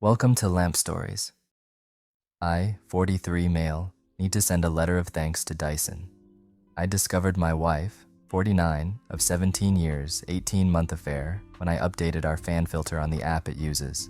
Welcome to Lamp Stories. I, 43 male, need to send a letter of thanks to Dyson. I discovered my wife, 49, of 17 years, 18-month affair when I updated our fan filter on the app it uses.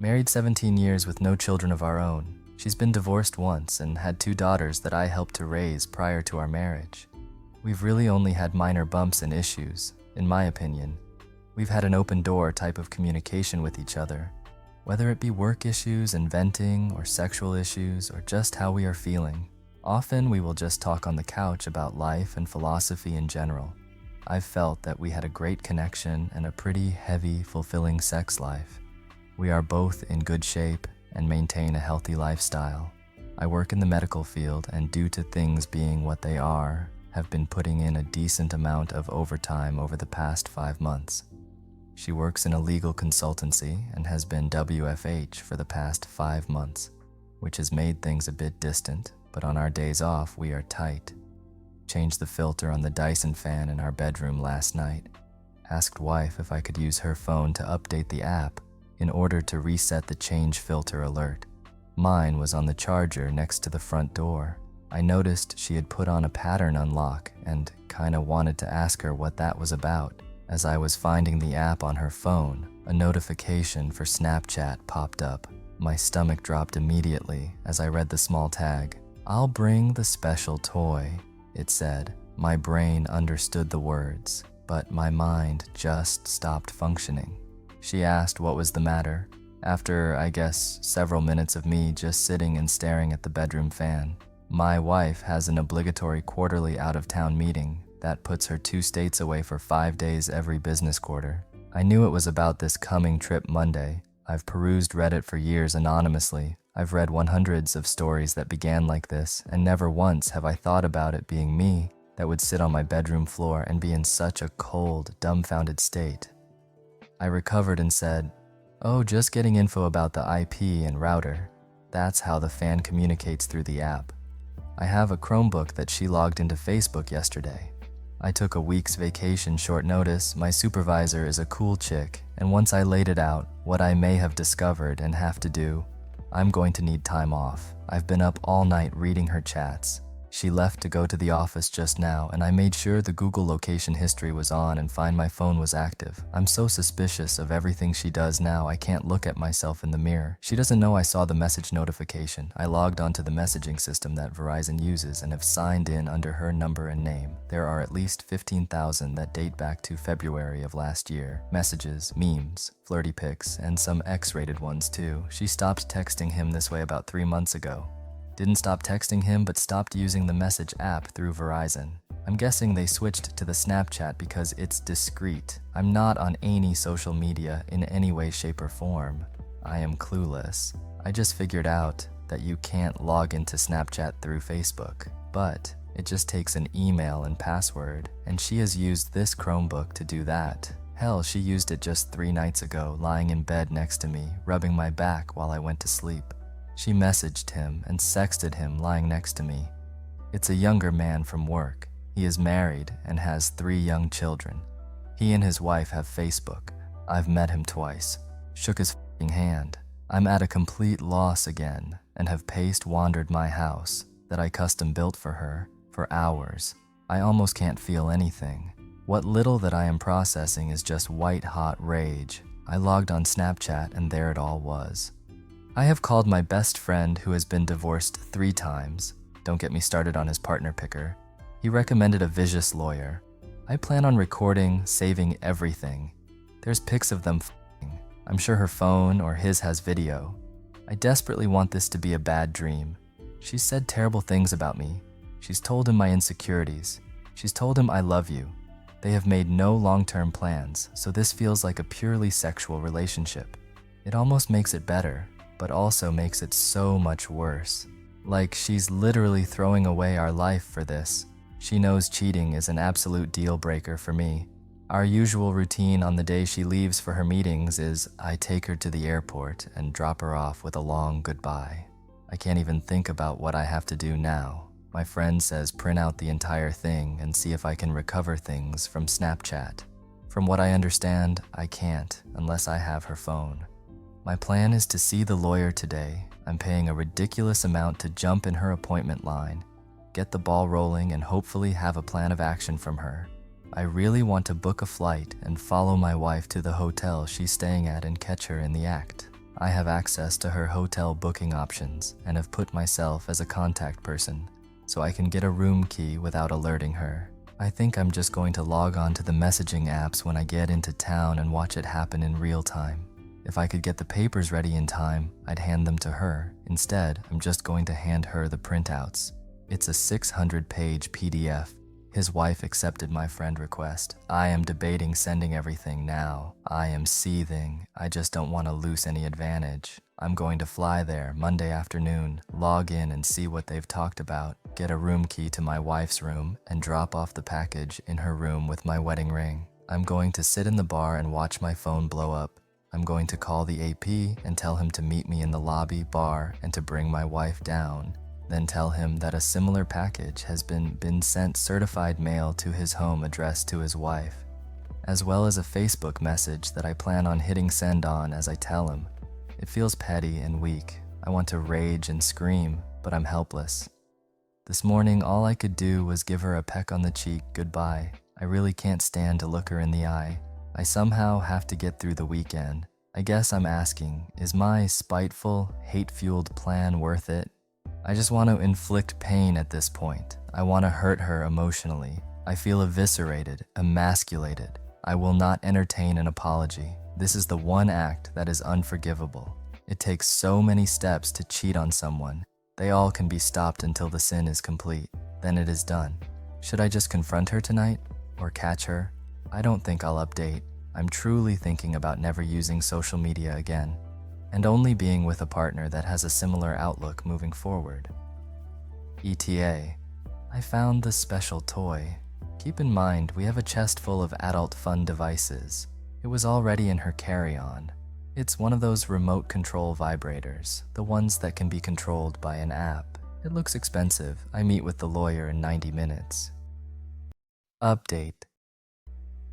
Married 17 years with no children of our own, she's been divorced once and had 2 daughters that I helped to raise prior to our marriage. We've really only had minor bumps and issues, in my opinion. We've had an open door type of communication with each other, whether it be work issues and venting, or sexual issues, or just how we are feeling. Often we will just talk on the couch about life and philosophy in general. I've felt that we had a great connection and a pretty heavy, fulfilling sex life. We are both in good shape and maintain a healthy lifestyle. I work in the medical field and due to things being what they are, have been putting in a decent amount of overtime over the past 5 months. She works in a legal consultancy and has been WFH for the past 5 months, which has made things a bit distant, but on our days off, we are tight. Changed the filter on the Dyson fan in our bedroom last night. Asked wife if I could use her phone to update the app in order to reset the change filter alert. Mine was on the charger next to the front door. I noticed she had put on a pattern unlock and kinda wanted to ask her what that was about. As I was finding the app on her phone, a notification for Snapchat popped up. My stomach dropped immediately as I read the small tag. "I'll bring the special toy," it said. My brain understood the words, but my mind just stopped functioning. She asked what was the matter, after, I guess, several minutes of me just sitting and staring at the bedroom fan. My wife has an obligatory quarterly out-of-town meeting that puts her 2 states away for 5 days every business quarter. I knew it was about this coming trip Monday. I've perused Reddit for years anonymously. I've read hundreds of stories that began like this, and never once have I thought about it being me that would sit on my bedroom floor and be in such a cold, dumbfounded state. I recovered and said, "Oh, just getting info about the IP and router. That's how the fan communicates through the app. I have a Chromebook that she logged into Facebook yesterday. I took a week's vacation short notice. My supervisor is a cool chick, and once I laid it out, what I may have discovered and have to do, I'm going to need time off. I've been up all night reading her chats. She left to go to the office just now, and I made sure the Google location history was on and find my phone was active. I'm so suspicious of everything she does now, I can't look at myself in the mirror. She doesn't know I saw the message notification. I logged onto the messaging system that Verizon uses and have signed in under her number and name. There are at least 15,000 that date back to February of last year. Messages, memes, flirty pics, and some X-rated ones too. She stopped texting him this way about 3 months ago. Didn't stop texting him, but stopped using the message app through Verizon. I'm guessing they switched to the Snapchat because it's discreet. I'm not on any social media in any way, shape, or form. I am clueless. I just figured out that you can't log into Snapchat through Facebook, but it just takes an email and password, and she has used this Chromebook to do that. Hell, she used it just 3 nights ago, lying in bed next to me, rubbing my back while I went to sleep. She messaged him and sexted him lying next to me. It's a younger man from work. He is married and has 3 young children. He and his wife have Facebook. I've met him twice. Shook his f***ing hand. I'm at a complete loss again and have wandered my house that I custom built for her for hours. I almost can't feel anything. What little that I am processing is just white-hot rage. I logged on Snapchat and there it all was. I have called my best friend who has been divorced 3 times. Don't get me started on his partner picker. He recommended a vicious lawyer. I plan on recording, saving everything. There's pics of them f***ing. I'm sure her phone or his has video. I desperately want this to be a bad dream. She's said terrible things about me. She's told him my insecurities. She's told him I love you. They have made no long-term plans, so this feels like a purely sexual relationship. It almost makes it better, but also makes it so much worse. Like she's literally throwing away our life for this. She knows cheating is an absolute deal breaker for me. Our usual routine on the day she leaves for her meetings is I take her to the airport and drop her off with a long goodbye. I can't even think about what I have to do now. My friend says print out the entire thing and see if I can recover things from Snapchat. From what I understand, I can't unless I have her phone. My plan is to see the lawyer today. I'm paying a ridiculous amount to jump in her appointment line, get the ball rolling, and hopefully have a plan of action from her. I really want to book a flight and follow my wife to the hotel she's staying at and catch her in the act. I have access to her hotel booking options and have put myself as a contact person, so I can get a room key without alerting her. I think I'm just going to log on to the messaging apps when I get into town and watch it happen in real time. If I could get the papers ready in time, I'd hand them to her. Instead, I'm just going to hand her the printouts. It's a 600-page PDF. His wife accepted my friend request. I am debating sending everything now. I am seething. I just don't want to lose any advantage. I'm going to fly there Monday afternoon, log in and see what they've talked about, get a room key to my wife's room, and drop off the package in her room with my wedding ring. I'm going to sit in the bar and watch my phone blow up. I'm going to call the AP and tell him to meet me in the lobby bar and to bring my wife down. Then tell him that a similar package has been sent certified mail to his home addressed to his wife, as well as a Facebook message that I plan on hitting send on as I tell him. It feels petty and weak. I want to rage and scream, but I'm helpless. This morning, all I could do was give her a peck on the cheek goodbye. I really can't stand to look her in the eye. I somehow have to get through the weekend. I guess I'm asking, is my spiteful, hate-fueled plan worth it? I just want to inflict pain at this point. I want to hurt her emotionally. I feel eviscerated, emasculated. I will not entertain an apology. This is the one act that is unforgivable. It takes so many steps to cheat on someone. They all can be stopped until the sin is complete. Then it is done. Should I just confront her tonight? Or catch her? I don't think I'll update. I'm truly thinking about never using social media again, and only being with a partner that has a similar outlook moving forward. ETA. I found this special toy. Keep in mind, we have a chest full of adult fun devices. It was already in her carry-on. It's one of those remote control vibrators, the ones that can be controlled by an app. It looks expensive. I meet with the lawyer in 90 minutes. Update.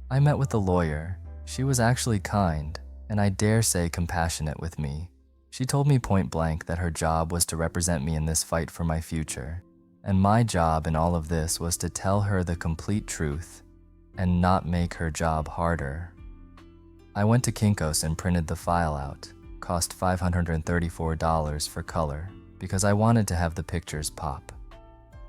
I met with the lawyer. She was actually kind, and I dare say compassionate with me. She told me point blank that her job was to represent me in this fight for my future, and my job in all of this was to tell her the complete truth and not make her job harder. I went to Kinko's and printed the file out. Cost $534 for color because I wanted to have the pictures pop.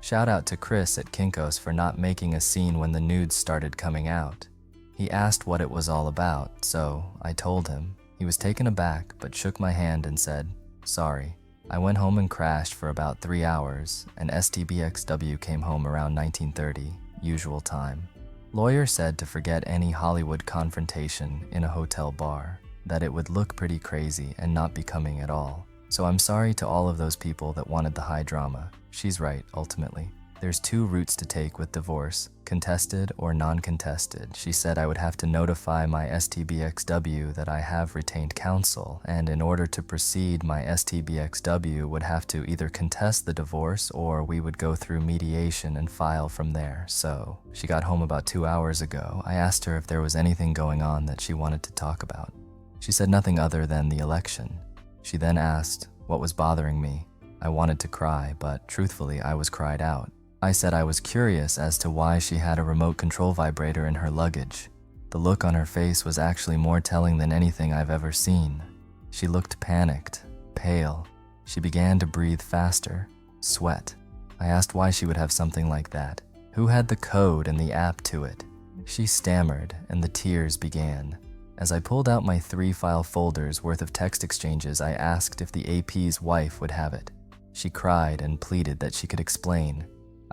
Shout out to Chris at Kinko's for not making a scene when the nudes started coming out. He asked what it was all about, so I told him. He was taken aback but shook my hand and said, "Sorry." I went home and crashed for about 3 hours, and STBXW came home around 19:30, usual time. Lawyer said to forget any Hollywood confrontation in a hotel bar, that it would look pretty crazy and not becoming at all. So I'm sorry to all of those people that wanted the high drama. She's right, ultimately. There's 2 routes to take with divorce, contested or non-contested. She said I would have to notify my STBXW that I have retained counsel, and in order to proceed, my STBXW would have to either contest the divorce or we would go through mediation and file from there. So, she got home about 2 hours ago. I asked her if there was anything going on that she wanted to talk about. She said nothing other than the election. She then asked what was bothering me. I wanted to cry, but truthfully, I was cried out. I said I was curious as to why she had a remote control vibrator in her luggage. The look on her face was actually more telling than anything I've ever seen. She looked panicked, pale. She began to breathe faster, sweat. I asked why she would have something like that. Who had the code and the app to it? She stammered, and the tears began. As I pulled out my 3 file folders worth of text exchanges, I asked if the AP's wife would have it. She cried and pleaded that she could explain.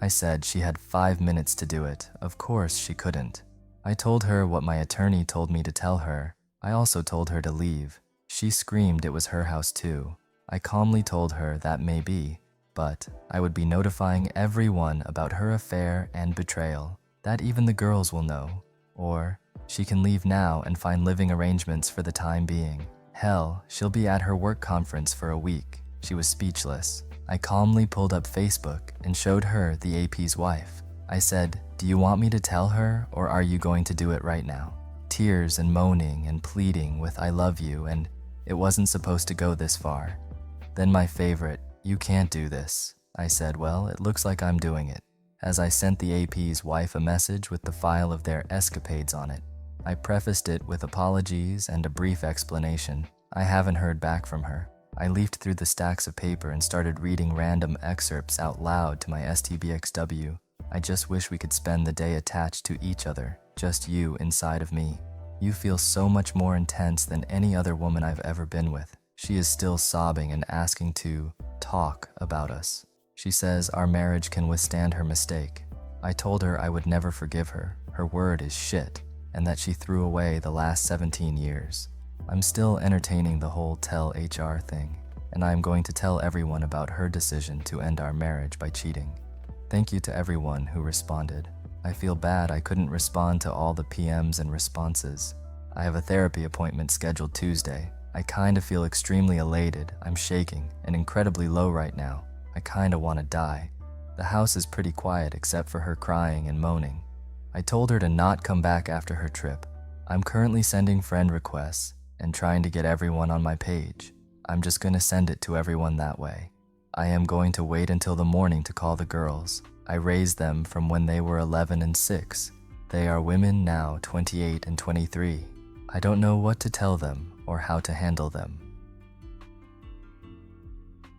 I said she had 5 minutes to do it. Of course she couldn't. I told her what my attorney told me to tell her. I also told her to leave. She screamed it was her house too. I calmly told her that may be, but I would be notifying everyone about her affair and betrayal, that even the girls will know. Or she can leave now and find living arrangements for the time being. Hell, she'll be at her work conference for a week. She was speechless. I calmly pulled up Facebook and showed her the AP's wife. I said, "Do you want me to tell her, or are you going to do it right now?" Tears and moaning and pleading with "I love you" and It wasn't supposed to go this far. Then my favorite, "You can't do this." I said, "Well, it looks like I'm doing it," as I sent the AP's wife a message with the file of their escapades on it. I prefaced it with apologies and a brief explanation. I haven't heard back from her. I leafed through the stacks of paper and started reading random excerpts out loud to my STBXW. I just wish we could spend the day attached to each other, just you inside of me. You feel so much more intense than any other woman I've ever been with. She is still sobbing and asking to talk about us. She says our marriage can withstand her mistake. I told her I would never forgive her. Her word is shit, and that she threw away the last 17 years. I'm still entertaining the whole tell HR thing, and I am going to tell everyone about her decision to end our marriage by cheating. Thank you to everyone who responded. I feel bad I couldn't respond to all the PMs and responses. I have a therapy appointment scheduled Tuesday. I kinda feel extremely elated. I'm shaking and incredibly low right now. I kinda wanna die. The house is pretty quiet except for her crying and moaning. I told her to not come back after her trip. I'm currently sending friend requests and trying to get everyone on my page. I'm just gonna send it to everyone that way. I am going to wait until the morning to call the girls. I raised them from when they were 11 and 6. They are women now, 28 and 23. I don't know what to tell them or how to handle them.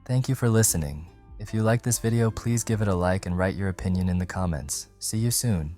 Thank you for listening. If you like this video, please give it a like and write your opinion in the comments. See you soon.